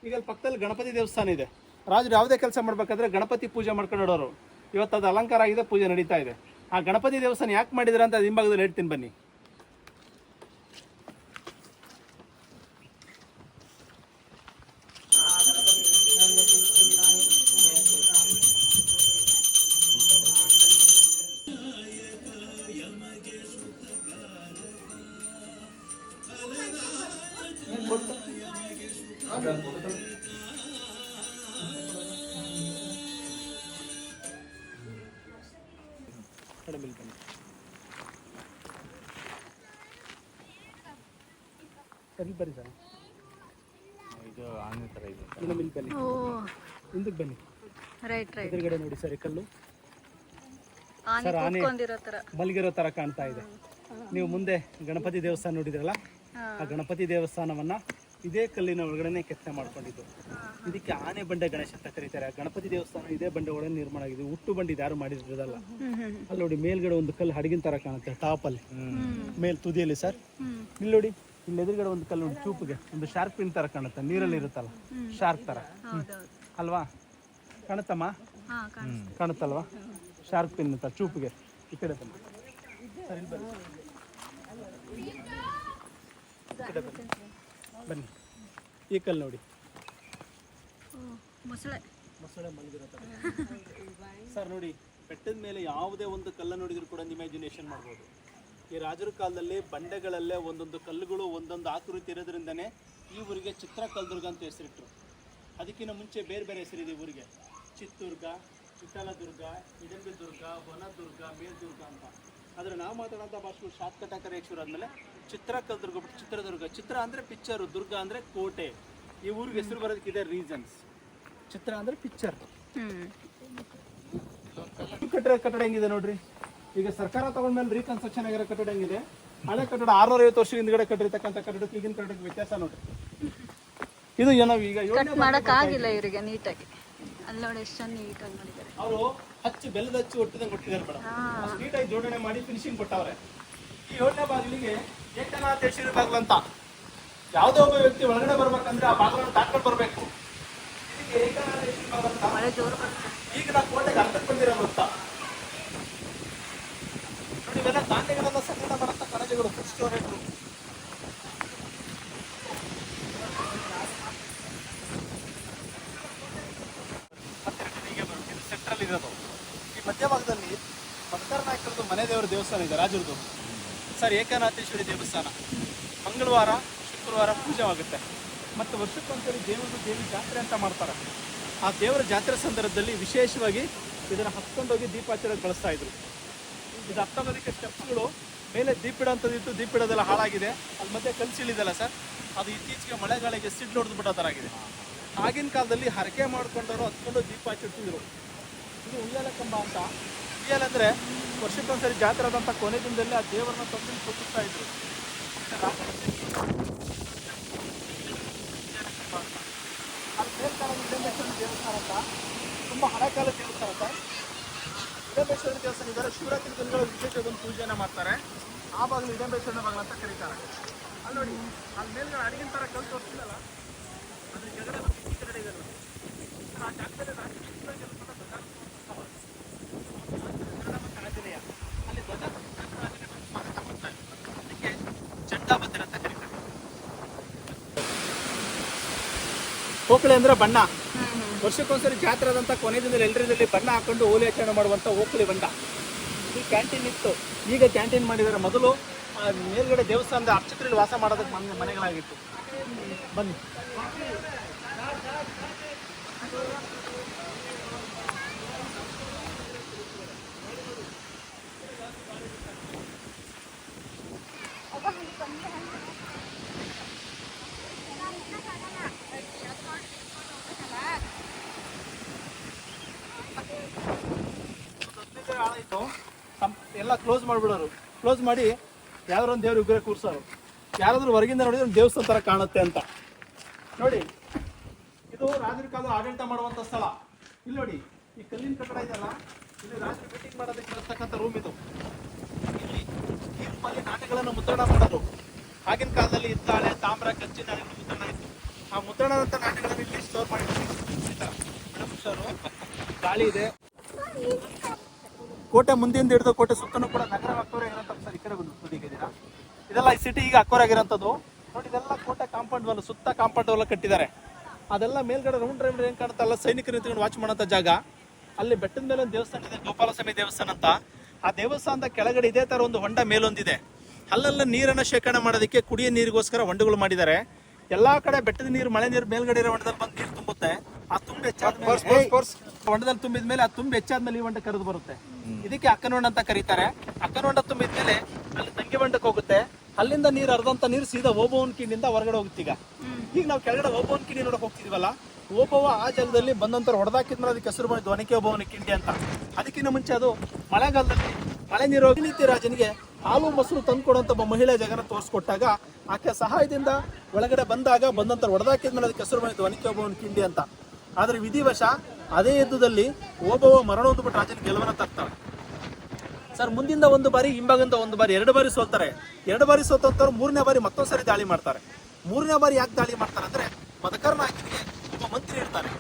ಈಗ ಅಲ್ಲಿ ಪಕ್ಕದಲ್ಲಿ ಗಣಪತಿ ದೇವಸ್ಥಾನ ಇದೆ. ರಾಜರು ಯಾವುದೇ ಕೆಲಸ ಮಾಡ್ಬೇಕಾದ್ರೆ ಗಣಪತಿ ಪೂಜೆ ಮಾಡ್ಕೊಂಡು ನೋಡೋರು. ಇವತ್ತು ಅದು ಅಲಂಕಾರ ಆಗಿದೆ, ಪೂಜೆ ನಡೀತಾ ಇದೆ. ಆ ಗಣಪತಿ ದೇವಸ್ಥಾನ ಯಾಕೆ ಮಾಡಿದ್ರೆ ಅಂತ ಅದು ಹಿಂಭಾಗದಲ್ಲಿ ಹೇಳ್ತೀನಿ ಬನ್ನಿ. ಬನ್ನಿ ಸರ್, ಇದು ಆನೆ ಥರ ಇದೆ. ಇನ್ನೊಮ್ಮೆ ಬನ್ನಿ, ಹಿಂದಕ್ಕೆ ಬನ್ನಿ. ಎದುರುಗಡೆ ನೋಡಿ ಸರ್, ಈ ಕಲ್ಲು ಸರ್ ಆನೆ ಮಲಗಿರೋ ತರ ಕಾಣ್ತಾ ಇದೆ. ನೀವು ಮುಂದೆ ಗಣಪತಿ ದೇವಸ್ಥಾನ ನೋಡಿದ್ರಲ್ಲ, ಆ ಗಣಪತಿ ದೇವಸ್ಥಾನವನ್ನ ಇದೇ ಕಲ್ಲಿನ ಒಳಗಡೆ ಕೆತ್ತನೆ ಮಾಡ್ಕೊಂಡಿದ್ದು. ಇದಕ್ಕೆ ಆನೆ ಬಂಡೆ ಗಣೇಶ ಅಂತ ಕರೀತಾರೆ. ಆ ಗಣಪತಿ ದೇವಸ್ಥಾನ ಇದೇ ಬಂಡೆ ಒಳಗೆ ನಿರ್ಮಾಣ ಆಗಿದೆ. ಹುಟ್ಟು ಬಂಡಿ ಯಾರು ಮಾಡಿದ್ರದಲ್ಲ. ಅಲ್ಲಿ ನೋಡಿ ಮೇಲ್ಗಡೆ ಒಂದು ಕಲ್ಲು ಹಡಗಿನ ತರ ಕಾಣುತ್ತೆ, ಟಾಪ್ ಅಲ್ಲಿ ಮೇಲ್ ತುದಿಯಲ್ಲಿ ಸರ್. ಇಲ್ಲಿ ನೋಡಿ, ಇಲ್ಲಿ ಎದುರುಗಡೆ ಒಂದು ಕಲ್ಲು ನೋಡಿ, ಚೂಪಿಗೆ ಒಂದು ಶಾರ್ಕ್ ಪಿನ್ ತರ ಕಾಣುತ್ತೆ, ನೀರಲ್ಲಿ ಇರುತ್ತಲ್ಲ ಶಾರ್ಕ್ ತರ ಅಲ್ವಾ? ಕಾಣುತ್ತಮ್ಮ? ಕಾಣುತ್ತಲ್ವಾ? ಶಾರ್ಕ್ ಪಿನ್ ಅಂತ ಚೂಪಿಗೆ. ಈ ಕಡೆ ಬನ್ನಿ ಸರ್, ಇಲ್ಲಿ ಬನ್ನಿ, ಈ ಕಡೆ ಬನ್ನಿ, ಬನ್ನಿ. ಈ ಕಲ್ಲು ನೋಡಿ, ಮೊಸಳೆ ಮಲಗಿರೋ ತರ ಸರ್. ನೋಡಿ, ಬೆಟ್ಟದ ಮೇಲೆ ಯಾವುದೇ ಒಂದು ಕಲ್ಲ ನೋಡಿದ್ರು ಕೂಡ ಇಮ್ಯಾಜಿನೇಷನ್ ಮಾಡ್ಬೋದು. ಈ ರಾಜರ ಕಾಲದಲ್ಲಿ ಬಂಡೆಗಳಲ್ಲೇ ಒಂದೊಂದು ಕಲ್ಲುಗಳು ಒಂದೊಂದು ಆಕೃತಿ ಇರೋದ್ರಿಂದನೇ ಈ ಊರಿಗೆ ಚಿತ್ರಕಲ್ದುರ್ಗ ಅಂತ ಹೆಸರಿಟ್ರು. ಅದಕ್ಕಿಂತ ಮುಂಚೆ ಬೇರೆ ಬೇರೆ ಹೆಸರಿದೆ ಊರಿಗೆ. ಚಿತ್ತೂರ್ಗ, ಚಿತ್ತಲದುರ್ಗ, ಇಡಂಬಿದುರ್ಗ, ಹೊನದುರ್ಗ, ಮೇಲ್ದುರ್ಗ ಅಂತ. ಆದರೆ ನಾವು ಮಾತಾಡೋಂಥ ಭಾಷೆಗಳು ಶಾರ್ಟ್ಕಟ್ ಆಕಾರೆ ಶುರು ಆದಮೇಲೆ ಚಿತ್ರಕಲ್ದುರ್ಗ ಬಿಟ್ಟು ಚಿತ್ರದುರ್ಗ. ಚಿತ್ರ ಅಂದರೆ ಪಿಕ್ಚರು, ದುರ್ಗ ಅಂದರೆ ಕೋಟೆ. ಈ ಊರಿಗೆ ಹೆಸರು ಬರೋದಕ್ಕಿದೆ ರೀಸನ್ಸ್. ಚಿತ್ರ ಅಂದರೆ ಪಿಕ್ಚರ್. ಕಟ್ಟಡ ಹೆಂಗಿದೆ ನೋಡ್ರಿ. ಈಗ ಸರ್ಕಾರ ತಗೊಂಡ್ಮೇಲೆ ರೀಕನ್ಸ್ಟ್ರಕ್ಷನ್ ಆಗಿರೋ ಕಟ್ಟಡ ಹೆಂಗಿದೆ. ಹಳೆ ಕಟ್ಟಡ 650 ವರ್ಷ ಹಿಂದ್ಗಡೆ ಕಟ್ಟಿರ್ತಕ್ಕಂಥ ಕಟ್ಟಡಕ್ಕೆ ಈಗಿನ ಕಟ್ಟಡಕ್ಕೆ ವ್ಯತ್ಯಾಸ ನೋಡ್ರಿ. ಇದು ಏನೋ ಈಗ ಮಾಡಕ್ಕಾಗಿಲ್ಲ ಇವರಿಗೆ ನೀಟಾಗಿ. ಅಲ್ಲಿ ನೋಡಿ ಎಷ್ಟು ನೀಟಾಗಿ ಮಾಡಿದ್ದಾರೆ. ಅವರು ಹಚ್ಚಿ ಬೆಲ್ಲದ ಹಚ್ಚಿ ಒಟ್ಟಿದಂಗೆ ಕೊಟ್ಟಿದ್ದಾರೆ ಮೇಡಮ್. ಅಷ್ಟು ನೀಟಾಗಿ ಜೋಡಣೆ ಮಾಡಿ ಫಿನಿಶಿಂಗ್ ಕೊಟ್ಟವ್ರೆ. ಈ 7ನೇ ಬಾಗಿಲಿಗೆ ಏಕನಾಥೇಶ್ವರಿ ಬಾಗಿಲು ಅಂತ. ಯಾವುದೇ ಒಬ್ಬ ವ್ಯಕ್ತಿ ಒಳಗಡೆ ಬರ್ಬೇಕಂದ್ರೆ ಆ ಬಾಗಿಲನ್ನು ದಾಟ್ಕೊಂಡು ಬರ್ಬೇಕು. ಇದಕ್ಕೆ ಏಕನಾಥೇಶ್ವರಿ ಬಾಗಿಲು ಅಂತ. ಈಗ ನಾವು ಕೋಟೆಗೆ ಅರ್ಥಕ್ಕೆ ಬಂದಿರೋದು ಅಂತ ನೋಡಿ. ಇವೆಲ್ಲ ಧಾನ್ಯಗಳೆಲ್ಲ ಸಂಗ್ರಹಣೆ ಮಾಡಂತ ಕಣಜಗಳು, ಫುಡ್ ಸ್ಟೋರೇಜ್ಗಳು. ಸೆಂಟ್ರಲ್ ಇರೋದು. ಈ ಮಧ್ಯಭಾಗದಲ್ಲಿ ಭಕ್ತರ ನಾಯಕರದ್ದು ಮನೆ ದೇವರ ದೇವಸ್ಥಾನ ಇದೆ, ರಾಜರದು ಸರ್. ಏಕನಾಥೇಶ್ವರಿ ದೇವಸ್ಥಾನ ಮಂಗಳವಾರ ಶುಕ್ರವಾರ ಪೂಜೆ ಆಗುತ್ತೆ. ಮತ್ತು ವರ್ಷಕ್ಕೊಂದ್ಸರಿ ದೇವಿ ಜಾತ್ರೆ ಅಂತ ಮಾಡ್ತಾರೆ. ಆ ದೇವರ ಜಾತ್ರೆ ಸಂದರ್ಭದಲ್ಲಿ ವಿಶೇಷವಾಗಿ ಇದನ್ನು ಹತ್ಕೊಂಡೋಗಿ ದೀಪಾಚರಣೆ ಬಳಸ್ತಾ ಇದ್ರು. ಇದು ಹತ್ತೋದಕ್ಕೆ ಸ್ಟೆಪ್ಸ್ಗಳು ಮೇಲೆ ದೀಪ ಇಡೋಂಥದ್ದಿತ್ತು. ದೀಪ ಇಡೋದೆಲ್ಲ ಹಾಳಾಗಿದೆ. ಅಲ್ಲಿ ಮಧ್ಯೆ ಕಲ್ಸಿಳಿದಲ್ಲ ಸರ್, ಅದು ಇತ್ತೀಚೆಗೆ ಮಳೆಗಾಳಿಗೆ ಸಿಡ್ಲು ಹೊಡೆದು ಬಿಡೋ ಥರ ಆಗಿದೆ. ಆಗಿನ ಕಾಲದಲ್ಲಿ ಹರಕೆ ಮಾಡ್ಕೊಂಡವರು ಹತ್ಕೊಂಡು ದೀಪ ಹಚ್ಚಿಡ್ತಿದ್ರು. ಇದು ಉಯ್ಯಾಲೆ ಕಂಬ ಅಂತ. ಉಯ್ಯಾಲೆ ಅಂದರೆ ವರ್ಷಕ್ಕೊಂದ್ಸರಿ ಜಾತ್ರೆ ಆದಂಥ ಕೊನೆ ದಿನದಲ್ಲಿ ಆ ದೇವರನ್ನ ತಂದು ಸುತ್ತಿಸ್ತಾ ಇದ್ರು. ಅದು ದೇವಸ್ಥಾನ ದೇವಸ್ಥಾನ ಅಂತ, ತುಂಬ ಹಳೆ ಕಾಲದ ದೇವಸ್ಥಾನ ಸರ್. ಇಡಬೇಶ್ವರಿ ದೇವಸ್ಥಾನ ಇದ್ದಾರೆ. ಶಿವರಾತ್ರಿ ದಿನಗಳು ವಿಶೇಷ ಒಂದು ಪೂಜೆನ ಮಾಡ್ತಾರೆ. ಆ ಬಾಗಿಲು ಹಿಡಂಬೇಶ್ವರನ ಬಾಗಿಲು ಅಂತ ಕರೀತಾರೆ. ಅಲ್ಲಿ ನೋಡಿ, ಅಲ್ಲಿ ಮೇಲ್ಗಡೆ ಅಡಿಗಿನ ಥರ ಕಲ್ತು ತೋರಿಸ್ತಿಲ್ಲ, ಅದ್ರ ಕೆಳಗಡೆ ಈ ಕಡೆ ಇದೆಲ್ಲ ಆ ಜಾಗದಲ್ಲಿ ಆಂಜನೇಯ ಅಲ್ಲಿ ಧ್ವಜ ಅದಕ್ಕೆ ಚಂಡಾಬದ್ಧರ ಅಂತ ಕರೀತಾರೆ. ಓಕಳೆ ಅಂದ್ರೆ ಬಣ್ಣ. ವರ್ಷಕ್ಕೊಂದ್ಸರಿ ಜಾತ್ರೆ ಆದಂಥ ಕೊನೆ ದಿನದಲ್ಲಿ ಎಲ್ಲರಲ್ಲಿ ಬಣ್ಣ ಹಾಕೊಂಡು ಹೋಲಿ ಆಚರಣೆ ಮಾಡುವಂಥ ಓಕಳಿ ಬಣ್ಣ. ಈ ಕ್ಯಾಂಟೀನ್ ಇತ್ತು, ಈಗ ಕ್ಯಾಂಟೀನ್ ಮಾಡಿದ್ದಾರೆ. ಮೊದಲು ಮೇಲ್ಗಡೆ ದೇವಸ್ಥಾನದ ಅರ್ಚಕರಲ್ಲಿ ವಾಸ ಮಾಡೋದಕ್ಕೆ ಮನೆಗಳಾಗಿತ್ತು. ಬನ್ನಿ. ಆಯಿತು, ಎಲ್ಲ ಕ್ಲೋಸ್ ಮಾಡಿಬಿಡೋರು. ಕ್ಲೋಸ್ ಮಾಡಿ ಯಾವ್ದಾರು ಒಂದು ದೇವ್ರ ವಿಗ್ರಹ ಕೂರ್ಸೋರು. ಯಾರಾದ್ರೂ ಹೊರಗಿಂದ ನೋಡಿದ್ರೆ ಒಂದು ದೇವಸ್ಥಾನ ಥರ ಕಾಣುತ್ತೆ ಅಂತ. ನೋಡಿ, ಇದು ರಾಜರ ಕಾಲ ಆಡಳಿತ ಮಾಡುವಂಥ ಸ್ಥಳ. ಇಲ್ಲಿ ನೋಡಿ, ಈ ಕಲ್ಲಿನ ಕಟ್ಟಡ ಇದೆಯಲ್ಲ, ಇಲ್ಲಿ ರಾಜರು ಮೀಟಿಂಗ್ ಮಾಡೋದಕ್ಕೆ ಇರತಕ್ಕಂಥ ರೂಮ್ ಇದು. ಇಲ್ಲಿ ಈ ರೂಮಲ್ಲಿ ನಾಣ್ಯಗಳನ್ನು ಮುದ್ರಣ ಮಾಡೋದು. ಆಗಿನ ಕಾಲದಲ್ಲಿ ಹಿತ್ತಾಳೆ, ತಾಮ್ರ, ಕಂಚಿನ ನಾಣ್ಯಗಳು ಮುದ್ರಣ ಇತ್ತು. ಆ ಮುದ್ರಣದಂಥ ನಾಣ್ಯಗಳನ್ನು ಇಲ್ಲಿ ಸ್ಟೋರ್ ಮಾಡಿದ್ರು. ಗಾಳಿ ಇದೆ. ಕೋಟೆ ಮುಂದಿಂದ ಹಿಡಿದು ಕೋಟೆ ಸುತ್ತಲೂ ಕೂಡ ನಗರ ಅಕ್ಕೋರಾಗಿರೋಂಥ ಸರ್ ಈ ಕಡೆ ಬಂದು ತುದಿಗಿದ್ದೀರಾ. ಇದೆಲ್ಲ ಈ ಸಿಟಿ ಈಗ ಅಕ್ಕೋರಾಗಿರೋಂಥದ್ದು. ನೋಡಿ, ಇದೆಲ್ಲ ಕೋಟೆ ಕಾಂಪೌಂಡ್ ವಾಲ್, ಸುತ್ತ ಕಾಂಪೌಂಡ್ ವಾಲ್ ಕಟ್ಟಿದ್ದಾರೆ. ಅದೆಲ್ಲ ಮೇಲ್ಗಡೆ ರೌಂಡ್ ರೌಂಡ್ ಏನು ಕಾಣುತ್ತಲ್ಲ, ಸೈನಿಕರು ನಿಂತ್ಕೊಂಡು ವಾಚ್ ಮಾಡೋಂಥ ಜಾಗ. ಅಲ್ಲಿ ಬೆಟ್ಟದ ಮೇಲೆ ಒಂದು ದೇವಸ್ಥಾನ ಇದೆ, ಗೋಪಾಲಸ್ವಾಮಿ ದೇವಸ್ಥಾನ ಅಂತ. ಆ ದೇವಸ್ಥಾನದ ಕೆಳಗಡೆ ಇದೇ ಥರ ಒಂದು ಹೊಂಡ ಮೇಲೊಂದಿದೆ. ಅಲ್ಲೆಲ್ಲ ನೀರನ್ನು ಶೇಖರಣೆ ಮಾಡೋದಕ್ಕೆ ಕುಡಿಯೋ ನೀರಿಗೋಸ್ಕರ ಹೊಂಡಗಳು ಮಾಡಿದ್ದಾರೆ. ಎಲ್ಲಾ ಕಡೆ ಬೆಟ್ಟದ ನೀರು, ಮಳೆ ನೀರು ಮೇಲ್ಗಡೆ ಇರೋ ಹೊಂಡದಲ್ಲಿ ಬಂದು ನೀರು ತುಂಬುತ್ತೆ. ಆ ತುಂಬ ಹೆಚ್ಚಾದ್ಮೇಲೆ ಹೊಂಡದಲ್ಲಿ ತುಂಬಿದ ಮೇಲೆ ಆ ತುಂಬ ಹೆಚ್ಚಾದ್ಮೇಲೆ ಈ ಹೊಂಡ ಕರೆದು ಬರುತ್ತೆ. ಇದಕ್ಕೆ ಅಕ್ಕನಹೊಂಡ ಅಂತ ಕರೀತಾರೆ. ಅಕ್ಕನಹೊಂಡ ತುಂಬಿದ ಮೇಲೆ ಅಲ್ಲಿ ತಂಗಿ ಹೊಂಡಕ್ಕೆ ಹೋಗುತ್ತೆ. ಅಲ್ಲಿಂದ ನೀರು ಅರ್ಧಂತ ನೀರು ಸೀದಾ ಓಬವ್ವನ ಕಿಂಡಿಯಿಂದ ಹೊರಗಡೆ ಹೋಗುತ್ತೆ. ಈಗ ನಾವು ಕೆಳಗಡೆ ಓಬವ್ವನ ಕಿಂಡಿ ನೋಡಕ್ ಹೋಗ್ತಿದೀವಲ್ಲ, ಓಬವ್ವ ಆ ಜಾಗದಲ್ಲಿ ಬಂದಂತರ ಹೊಡೆದಾಕಿದ್ಮೇಲೆ ಅದಕ್ಕೆ ಹೆಸರು ಬಂದಿದ್ದು ಒನಕೆ ಓಬವ್ವನ ಕಿಂಡಿ ಅಂತ. ಅದಕ್ಕಿಂತ ಮುಂಚೆ ಅದು ಮಳೆಗಾಲದಲ್ಲಿ ಮಳೆ ನೀರು ನೀತಿ ರಾಜನಿಗೆ ಹಾಲು ಮೊಸರು ತಂದ್ಕೊಡುವಂತ ಒಬ್ಬ ಮಹಿಳೆ ಜಾಗನ ತೋರಿಸ್ಕೊಟ್ಟಾಗ ಆಕೆ ಸಹಾಯದಿಂದ ಒಳಗಡೆ ಬಂದಂತರ ಹೊಡೆದಾಕಿದ್ಮೇಲೆ ಅದಕ್ಕೆ ಹೆಸರು ಬಂದಿದ್ದು ಒನಕೆ ಓಬವ್ವನ ಕಿಂಡಿ ಅಂತ. ಆದ್ರೆ ವಿಧಿವಶ ಅದೇ ಯುದ್ಧದಲ್ಲಿ ಓಬವ್ವ ಮರಣ ಹೊಂದ್ಬಿಟ್ಟು ರಾಜನ ಗೆಲುವನ್ನ ತರ್ತಾರೆ. ಸರ್, ಮುಂದಿಂದ ಒಂದು ಬಾರಿ, ಹಿಂಭಾಗದಿಂದ ಒಂದು ಬಾರಿ, 2 ಬಾರಿ ಸೋಲ್ತಾರೆ. 2 ಬಾರಿ ಸೋತಂತವ್ರು 3ನೇ ಬಾರಿ ಮತ್ತೊಂದ್ಸರಿ ದಾಳಿ ಮಾಡ್ತಾರೆ. 3ನೇ ಬಾರಿ ಯಾಕೆ ದಾಳಿ ಮಾಡ್ತಾರೆ ಅಂದ್ರೆ, ಮದಕರ್ನಾಯಕನಿಗೆ ಒಬ್ಬ ಮಂತ್ರಿ ಇರ್ತಾನೆ.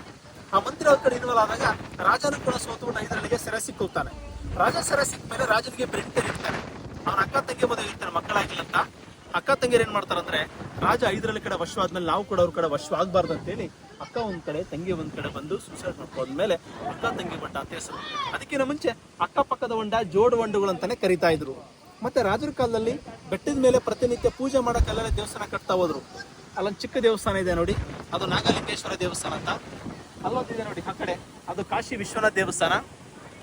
ಆ ಮಂತ್ರಿ ಅವ್ರ ಕಡೆ ಇನ್ವಾಲ್ವ್ ಆದಾಗ ರಾಜನು ಕೂಡ ಸೋತುಬಿಟ್ಟು ಹೈದರಾಲಿಗೆ ಸೆರೆ ಸಿಕ್ಕೋಗ್ತಾನೆ. ರಾಜ ಸೆರೆ ಸಿಕ್ಕ ಮೇಲೆ ರಾಜನಿಗೆ ಬೆಂಕಿ ಇರ್ತಾನೆ. ಅವನ ಅಕ್ಕ ತಂಗಿ ಮದುವೆ ಇರ್ತಾನೆ, ಮಕ್ಕಳಾಗಿಲ್ಲ ಅಂತ. ಅಕ್ಕ ತಂಗಿಯರು ಏನ್ ಮಾಡ್ತಾರಂದ್ರೆ, ರಾಜ ಹೈದರಾಲಿ ಕಡೆ ವಶವಾದ್ಮೇಲೆ ನಾವು ಕೂಡ ಅವ್ರ ಕಡೆ ವಶವಾಗಬಾರ್ದು ಅಂತೇಳಿ ಅಕ್ಕ ಒಂದ್ ಕಡೆ ತಂಗಿ ಒಂದ್ ಕಡೆ ಬಂದು ಸೂಸೈಡ್ ಮಾಡ್ಕೊಂಡ್ಮೇಲೆ ಅಕ್ಕ ತಂಗಿ ಬಂಡ ಅಂತ ಹೆಸರು. ಅದಕ್ಕಿಂತ ಮುಂಚೆ ಅಕ್ಕಪಕ್ಕದ ಹೊಂಡ ಜೋಡು ಹೊಂಡಗಳು ಅಂತಾನೆ ಕರಿತಾ ಇದ್ರು. ಮತ್ತೆ ರಾಜರ ಕಾಲದಲ್ಲಿ ಬೆಟ್ಟದ ಮೇಲೆ ಪ್ರತಿನಿತ್ಯ ಪೂಜೆ ಮಾಡೋಕ್ಕೆಲ್ಲ ದೇವಸ್ಥಾನ ಕಟ್ತಾ ಹೋದ್ರು. ಅಲ್ಲೊಂದು ಚಿಕ್ಕ ದೇವಸ್ಥಾನ ಇದೆ ನೋಡಿ, ಅದು ನಾಗಲಿಂಗೇಶ್ವರ ದೇವಸ್ಥಾನ ಅಂತ. ಅಲ್ಲೊಂದಿದೆ ನೋಡಿ ಆ ಕಡೆ, ಅದು ಕಾಶಿ ವಿಶ್ವನಾಥ ದೇವಸ್ಥಾನ.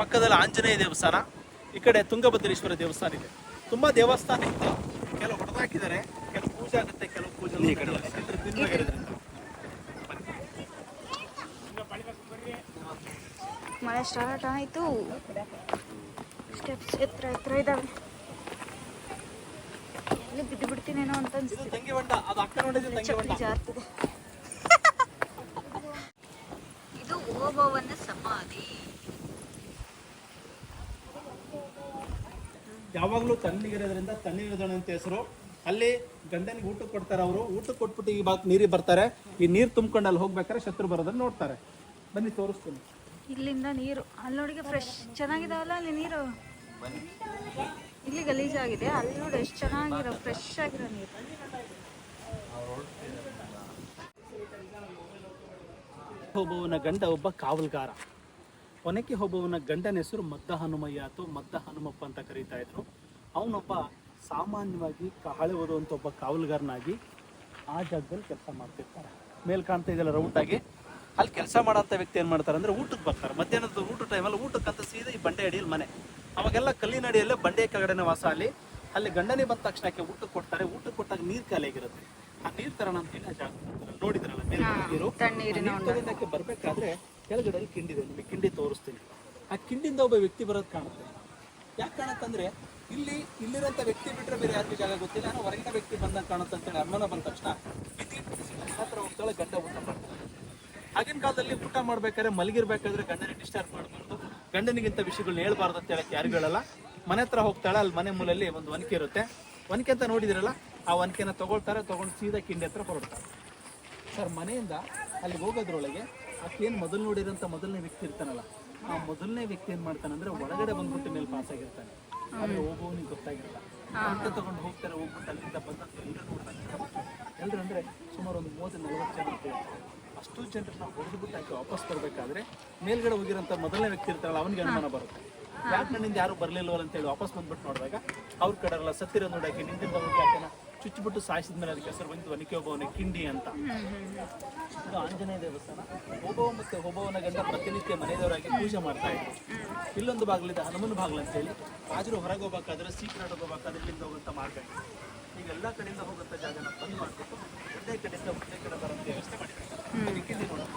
ಪಕ್ಕದಲ್ಲಿ ಆಂಜನೇಯ ದೇವಸ್ಥಾನ, ಈ ಕಡೆ ತುಂಗಭದ್ರೇಶ್ವರ ದೇವಸ್ಥಾನ ಇದೆ. ತುಂಬಾ ದೇವಸ್ಥಾನ ಇತ್ತು, ಕೆಲವು ಹೊಡೆದಾಕಿದ್ದಾರೆ, ಕೆಲವು ಪೂಜೆ ಆಗುತ್ತೆ, ಕೆಲವು ಪೂಜೆ. ಮಳೆ ಸ್ಟಾರ್ಟ್ ಆಯಿತು. ಸ್ಟೆಪ್ಸ್ ಎತ್ತರ ಇದ್ದಾವೆ. ಇಲ್ಲಿ ಬಿದ್ದು ಬಿಡ್ತೀನೇನೋ ಅಂತ ಅನ್ಸುತ್ತೆ. ತಂಗಿ ಹೊಂಡ, ಅದು ಅಕ್ಕನ ಹೊಂಡ, ತಂಗಿ ಹೊಂಡ ಜಾರ್ತದೆ. ಇದು ಓಬವ್ವನ ಸಮಾಧಿ. ಯಾವಾಗಲೂ ತಣ್ಣಗಿರೋದ್ರಿಂದ ತಣ್ಣಗಿರೋದಣ ಅಂತ ಹೆಸರು. ಅಲ್ಲಿ ಗಂಡನಿಗೆ ಊಟ ಕೊಡ್ತಾರೆ. ಅವರು ಊಟ ಕೊಟ್ಬಿಟ್ಟು ಈ ಭಾಗ ನೀರಿಗೆ ಬರ್ತಾರೆ. ಈ ನೀರು ತುಂಬ್ಕೊಂಡು ಅಲ್ಲಿ ಹೋಗ್ಬೇಕಾದ್ರೆ ಶತ್ರು ಬರೋದನ್ನ ನೋಡ್ತಾರೆ. ಬನ್ನಿ ತೋರಿಸ್ತೀನಿ. ಇಲ್ಲಿಂದ ನೀರು ಅಲ್ಲಿ ನೋಡಿಗೆ ಫ್ರೆಶ್ ಚೆನ್ನಾಗಿದಾವಲ್ಲ, ಅಲ್ಲಿ ನೀರು. ಇಲ್ಲಿ ಗಲೀಜಾಗಿದೆ, ಅಲ್ಲಿ ನೋಡಿ ಎಷ್ಟು ಚೆನ್ನಾಗಿರೋ ಫ್ರೆಶ್ ಆಗಿರೋ ನೀರು. ಓಬವ್ವನ ಗಂಡ ಒಬ್ಬ ಕಾವಲ್ಗಾರ. ಒನಕೆ ಓಬವ್ವನ ಗಂಡನ ಹೆಸರು ಮದ್ದ ಹನುಮಯ್ಯ ಅಥವಾ ಮದ್ದ ಹನುಮಪ್ಪ ಅಂತ ಕರೀತಾ ಇದ್ರು. ಅವನೊಬ್ಬ ಸಾಮಾನ್ಯವಾಗಿ ಹಳೆ ಓದುವಂಥ ಒಬ್ಬ ಕಾವಲ್ಗಾರನಾಗಿ ಆ ಜಾಗದಲ್ಲಿ ಕೆಲಸ ಮಾಡ್ತಿರ್ತಾರೆ. ಮೇಲ್ ಕಾಣ್ತಾ ಇದೆಯಲ್ಲ ರೌಟಾಗಿ, ಅಲ್ಲಿ ಕೆಲಸ ಮಾಡೋಂಥ ವ್ಯಕ್ತಿ ಏನು ಮಾಡ್ತಾರೆ ಅಂದರೆ, ಊಟಕ್ಕೆ ಬರ್ತಾರೆ. ಮಧ್ಯಾಹ್ನದ ಊಟ ಟೈಮಲ್ಲಿ ಊಟಕ್ಕಂತ ಸೀದಾ ಈ ಬಂಡೆ ಅಡಿಯಲ್ಲಿ ಮನೆ. ಅವಾಗೆಲ್ಲ ಕಲ್ಲಿನ ಅಡಿಯಲ್ಲೇ ಬಂಡೆ ಕೆಳಗಡೆನೇ ವಾಸ. ಅಲ್ಲಿ ಗಂಡನೇ ಬಂದ ತಕ್ಷಣಕ್ಕೆ ಊಟಕ್ಕೆ ಕೊಡ್ತಾರೆ. ಊಟಕ್ಕೆ ಕೊಟ್ಟಾಗ ನೀರು ಖಾಲಿಯಾಗಿರುತ್ತೆ. ಆ ನೀರು ತರೋಣ ಅಂತೇಳಿ ಆ ಜಾಗ ನೋಡಿದ್ರಲ್ಲ ನೀರು ಬರ್ಬೇಕಾದ್ರೆ ಕೆಳಗಡೆ ಕಿಂಡಿದೆ, ನಿಮಗೆ ಕಿಂಡಿ ತೋರಿಸ್ತೀನಿ. ಆ ಕಿಂಡಿಯಿಂದ ಒಬ್ಬ ವ್ಯಕ್ತಿ ಬರೋದು ಕಾಣುತ್ತೆ. ಯಾಕೆ ಕಾಣುತ್ತಂದ್ರೆ, ಇಲ್ಲಿರೋಂಥ ವ್ಯಕ್ತಿ ಬಿಟ್ಟರೆ ಬೇರೆ ಯಾರಿಗೂ ಜಾಗ ಗೊತ್ತಿಲ್ಲ, ಏನೋ ಹೊರಗಿನ ವ್ಯಕ್ತಿ ಬಂದಂಗೆ ಕಾಣುತ್ತೆ ಅಂತೇಳಿ ಅನುಮಾನ ಬಂದ ತಕ್ಷಣ ಹತ್ರ ಹೋಗ್ತಾಳೆ, ಗಂಡ ಊಟ ಮಾಡ್ತಾರೆ. ಆಗಿನ ಕಾಲದಲ್ಲಿ ಊಟ ಮಾಡ್ಬೇಕಾದ್ರೆ ಮಲಗಿರ್ಬೇಕಾದ್ರೆ ಗಂಡನಿಗೆ ಡಿಸ್ಟರ್ಬ್ ಮಾಡಬಾರ್ದು, ಗಂಡನಿಗಿಂತ ವಿಷಯಗಳನ್ನ ಹೇಳ್ಬಾರ್ದು ಅಂತ ಹೇಳಕ್ಕೆ ಯಾರು ಹೇಳಲ್ಲ. ಮನೆ ಹತ್ರ ಹೋಗ್ತಾಳೆ, ಅಲ್ಲಿ ಮನೆ ಮೂಲಲ್ಲಿ ಒಂದು ಒನಕೆ ಇರುತ್ತೆ. ಒನಕೆ ಅಂತ ನೋಡಿದಿರಲ್ಲ, ಆ ಒನಕೆನ ತಗೊಳ್ತಾರೆ, ತಗೊಂಡು ಸೀದಾ ಕಿಂಡಿ ಹತ್ರ ಹೊರಡ್ತಾರೆ. ಸರ್ ಮನೆಯಿಂದ ಅಲ್ಲಿಗೆ ಹೋಗೋದ್ರೊಳಗೆ ಆಕೇನು ಮೊದಲು ನೋಡಿರೋಂಥ ಮೊದಲನೇ ವ್ಯಕ್ತಿ ಇರ್ತಾನಲ್ಲ, ಆ ಮೊದಲನೇ ವ್ಯಕ್ತಿ ಏನು ಮಾಡ್ತಾನೆ ಅಂದರೆ ಒಳಗಡೆ ಬಂದ್ಬಿಟ್ಟು ಮೇಲೆ ಪಾಸ್ ಆಗಿರ್ತಾನೆ. ಆದರೆ ಹೋಗೋನಿಗೆ ಗೊತ್ತಾಗಿರಲ್ಲ. ಒನಕೆ ತಗೊಂಡು ಹೋಗ್ತಾರೆ, ಹೋಗ್ಬಿಟ್ಟು ಅಲ್ಲಿಂದ ಬಂದ ಎಲ್ಲರೂ ನೋಡ್ತಾರೆ. ಎಲ್ಲರೂ ಅಂದರೆ ಸುಮಾರು ಒಂದು 30-40 ಜನ ಅಂತ ಹೇಳ್ತಾರೆ. ಅಷ್ಟು ಜನರನ್ನ ಹೊಡೆದ್ಬಿಟ್ಟು ಆಕೆ ವಾಪಸ್ ಬರಬೇಕಾದ್ರೆ ಮೇಲ್ಗಡೆ ಹೋಗಿರೋಂಥ ಮೊದಲನೇ ವ್ಯಕ್ತಿ ಇರ್ತಾರಲ್ಲ, ಅವನಿಗೆ ಅನುಮಾನ ಬರುತ್ತೆ. ಯಾಕೆ ನನ್ನಿಂದ ಯಾರು ಬರಲಿಲ್ವಲ್ಲ ಅಂತೇಳಿ ವಾಪಸ್ ಬಂದ್ಬಿಟ್ಟು ನೋಡಿದಾಗ ಅವ್ರ ಕಡೆಲ್ಲ ಸತ್ತಿರೋ ನೋಡೋಕೆ ನಿಂತಿದ್ದ ಬಗ್ಗೆ ಆಕೆನ ಚುಚ್ಚಿಬಿಟ್ಟು ಸಾಯಿಸಿದ್ಮೇಲೆ ಅದಕ್ಕೆ ಹೆಸರು ಬಂತು ಒನಕೆ ಓಬವ್ವನ ಕಿಂಡಿ ಅಂತ. ಇದು ಆಂಜನೇಯ ದೇವಸ್ಥಾನ. ಓಬವ್ವ ಮತ್ತು ಓಬವ್ವನ ಗಂಡ ಪ್ರತಿನಿತ್ಯ ಮನೆಯವರಾಗಿ ಪೂಜೆ ಮಾಡ್ತಾ ಇದ್ರು. ಇಲ್ಲೊಂದು ಬಾಗಿಲಿದೆ, ಹನುಮನ ಬಾಗಿಲು ಅಂತೇಳಿ. ರಾಜರು ಹೊರಗೆ ಹೋಗ್ಬೇಕಾದ್ರೆ, ಸೀಕ್ರೆಟ್ ಹೋಗ್ಬೇಕಾದ್ರೆ ಇಲ್ಲಿಂದ ಹೋಗುವಂಥ ಮಾರ್ಗ ಇದೆ. ಈಗ ಎಲ್ಲ ಕಡೆಯಿಂದ ಹೋಗುವಂಥ ಜಾಗನ ಬಂದ್ ಮಾಡಿಬಿಟ್ಟು ಒಂದೇ ಕಡೆಯಿಂದ ಒಂದೇ ಕಡೆ ಬರೋಂಥ ವ್ಯವಸ್ಥೆ ಮಾಡಿದ್ದಾರೆ. ಅದಕ್ಕೆ ಇಲ್ಲಿ ನೋಡೋಣ.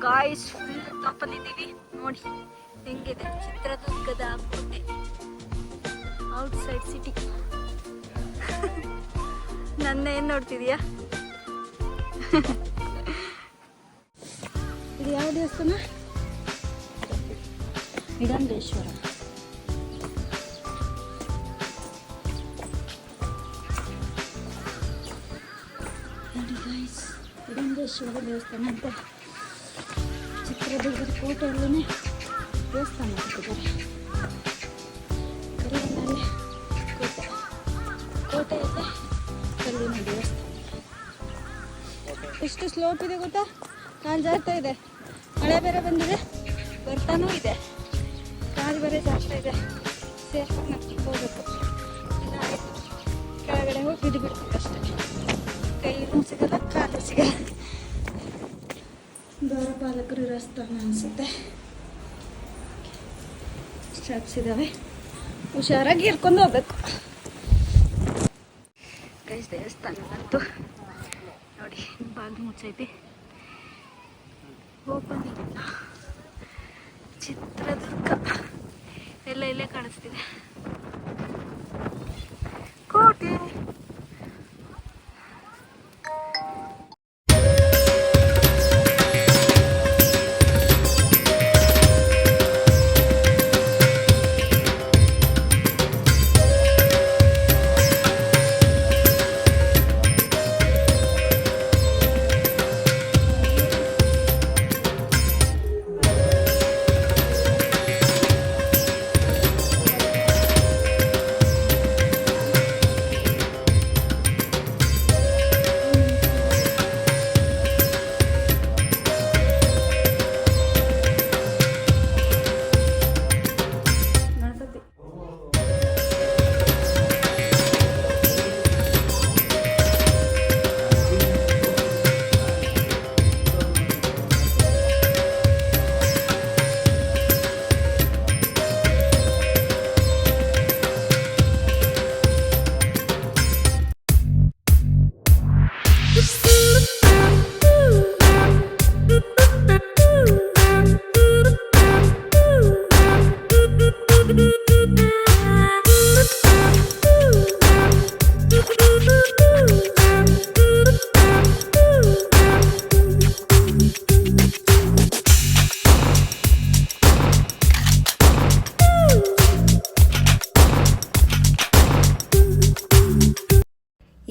ಗಾಯ್ಸ್ ಫುಲ್ ಟಾಪಲ್ಲಿದ್ದೀವಿ ನೋಡಿ ಹೆಂಗಿದೆ ಚಿತ್ರದುರ್ಗದ ಕೋಟೆ, ಔಟ್ಸೈಡ್ ಸಿಟಿ. ನನ್ನ ಏನು ನೋಡ್ತಿದೀಯಾ? ಇದು ಯಾವ ದೇವಸ್ಥಾನ? ಹಿಡಂಬೇಶ್ವರ. ನೋಡಿ ಗಾಯ್ಸ್, ಹಿಡಂಬೇಶ್ವರ ದೇವಸ್ಥಾನ ಅಂತ ಚಿತ್ರದುರ್ಗದ ಕೋಟೆಯಲ್ಲೇ ದೇವಸ್ಥಾನ ಕಟ್ಟಿದ್ದಾರೆ. ಕಲ್ಲಿನಲ್ಲಿ ಕೋಟೆ, ಕೋಟೆಯಲ್ಲೇ ಕಲ್ಲಿನ ದೇವಸ್ಥಾನ. ಎಷ್ಟು ಸ್ಲೋಪ್ ಇದೆ ಗೊತ್ತಾ? ಕಾಲು ಜಾರ್ತಾ ಇದೆ, ಮಳೆ ಬೇರೆ ಬಂದಿದೆ, ಬರ್ತಾನೂ ಇದೆ, ಕಾಲು ಬೇರೆ ಜಾಸ್ತಾ ಇದೆ. ಸೇಫಾಗಿ ನಡ್ಕೊಂಡು ಹೋಗ್ಬೇಕು. ಇಲ್ಲ ಆಯಿತು ಕೆಳಗಡೆ ಹೋಗಿ ಬಿದ್ದು ಬಿಡ್ತೀವಿ ಅಷ್ಟೇ. ಕೈಯೂ ಸಿಗಲ್ಲ, ಕಾಲು ಸಿಗಲ್ಲ. ದ್ವಾರಪಾಲಕರು ಇರೋ ಸ್ಥಾನ ಅನಿಸುತ್ತೆ. ಸ್ಟೆಪ್ಸ್ ಇದ್ದಾವೆ, ಹುಷಾರಾಗಿ ಇರ್ಕೊಂಡು ಹೋಗ್ಬೇಕು. ಗೈಸ್ ದೇವಸ್ಥಾನ ಬಂತು ನೋಡಿ, ಬಾಗಿಲು ಮುಚ್ಚೈತಿ, ಓಪನ್ ಇಲ್ಲ. ಚಿತ್ರದುರ್ಗ ಎಲ್ಲ ಇಲ್ಲೇ ಕಾಣಿಸ್ತಿದೆ ಕೋಟೆ.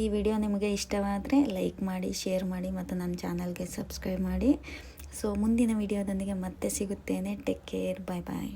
ಈ ವಿಡಿಯೋ ನಿಮಗೆ ಇಷ್ಟವಾದರೆ ಲೈಕ್ ಮಾಡಿ, ಶೇರ್ ಮಾಡಿ ಮತ್ತು ನನ್ನ ಚಾನಲ್ಗೆ ಸಬ್ಸ್ಕ್ರೈಬ್ ಮಾಡಿ. ಸೊ ಮುಂದಿನ ವಿಡಿಯೋದೊಂದಿಗೆ ಮತ್ತೆ ಸಿಗುತ್ತೇನೆ. ಟೇಕ್ ಕೇರ್, ಬಾಯ್ ಬಾಯ್.